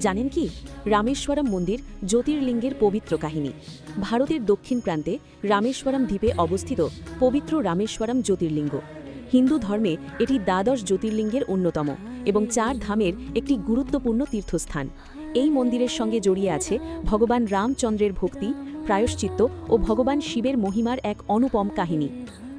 জানেন কি, রামেশ্বরম মন্দির জ্যোতির্লিঙ্গের পবিত্র কাহিনী। ভারতের দক্ষিণ প্রান্তে রামেশ্বরম দ্বীপে অবস্থিত পবিত্র রামেশ্বরম জ্যোতির্লিঙ্গ। হিন্দু ধর্মে এটি দ্বাদশ জ্যোতির্লিঙ্গের অন্যতম এবং 4 ধামের একটি গুরুত্বপূর্ণ তীর্থস্থান। এই মন্দিরের সঙ্গে জড়িয়ে আছে ভগবান রামচন্দ্রের ভক্তি, প্রায়শ্চিত্ত ও ভগবান শিবের মহিমার এক অনুপম কাহিনী।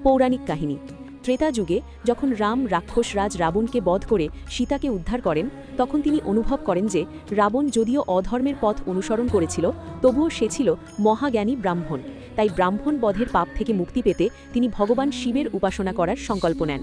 পৌরাণিক কাহিনী। ত্রেতা যুগে যখন রাম রাক্ষসরাজ রাবণকে বধ করে সীতাকে উদ্ধার করেন, তখন তিনি অনুভব করেন যে রাবণ যদিও অধর্মের পথ অনুসরণ করেছিল, তবুও সে ছিল মহাজ্ঞানী ব্রাহ্মণ। তাই ব্রাহ্মণ বধের পাপ থেকে মুক্তি পেতে তিনি ভগবান শিবের উপাসনা করার সংকল্প নেন।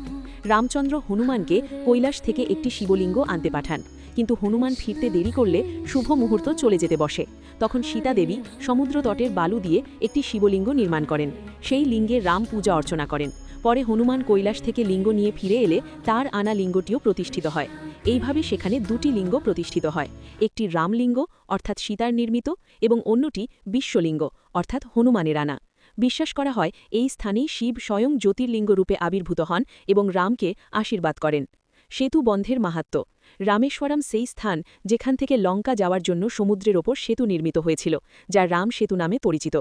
রামচন্দ্র হনুমানকে কৈলাস থেকে একটি শিবলিঙ্গ আনতে পাঠান, কিন্তু হনুমান ফিরতে দেরি করলে শুভ মুহূর্ত চলে যেতে বসে। তখন সীতা দেবী সমুদ্র তটের বালু দিয়ে একটি শিবলিঙ্গ নির্মাণ করেন। সেই লিঙ্গে রাম পূজা অর্চনা করেন। পরে হনুমান কৈলাস থেকে লিঙ্গ নিয়ে ফিরে এলে তার আনা লিঙ্গটিও প্রতিষ্ঠিত হয়। এইভাবে সেখানে 2টি লিঙ্গ প্রতিষ্ঠিত হয়, একটি রামলিঙ্গ অর্থাৎ সীতার নির্মিত এবং অন্যটি বিশ্বলিঙ্গ অর্থাৎ হনুমানের আনা। বিশ্বাস করা হয় এই স্থানেই শিব স্বয়ং জ্যোতির্লিঙ্গ রূপে আবির্ভূত হন এবং রামকে আশীর্বাদ করেন। সেতু বন্ধের মাহাত্ম্য। রামেশ্বরম সেই স্থান যেখান থেকে লঙ্কা যাওয়ার জন্য সমুদ্রের ওপর সেতু নির্মিত হয়েছিল, যা রাম সেতু নামে পরিচিত।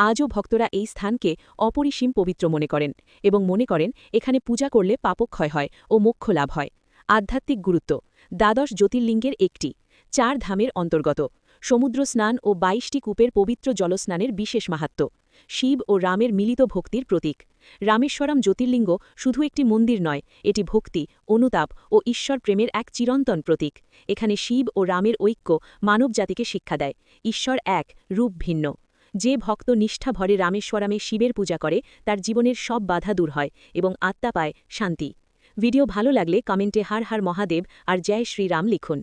আজও ভক্তরা এই স্থানকে অপরিসীম পবিত্র মনে করেন এবং মনে করেন এখানে পূজা করলে পাপক্ষয় হয় ও মোক্ষ লাভ হয়। আধ্যাত্মিক গুরুত্ব। দ্বাদশ জ্যোতির্লিঙ্গের একটি, 4 ধামের অন্তর্গত। সমুদ্র স্নান ও 22টি কূপের পবিত্র জলস্নানের বিশেষ মাহাত্ম্য। শিব ও রামের মিলিত ভক্তির প্রতীক। রামেশ্বরম জ্যোতির্লিঙ্গ শুধু একটি মন্দির নয়, এটি ভক্তি, অনুতাপ ও ঈশ্বর প্রেমের এক চিরন্তন প্রতীক। এখানে শিব ও রামের ঐক্য মানবজাতিকে শিক্ষা দেয়, ঈশ্বর এক, রূপ ভিন্ন। যে ভক্ত নিষ্ঠা ভরে রামেশ্বরমে শিবের পূজা করে তার জীবনের সব বাধা দূর হয় এবং আত্মা পায় শান্তি। ভিডিও ভালো লাগলে কমেন্টে হর হর মহাদেব আর জয় শ্রীরাম লিখুন।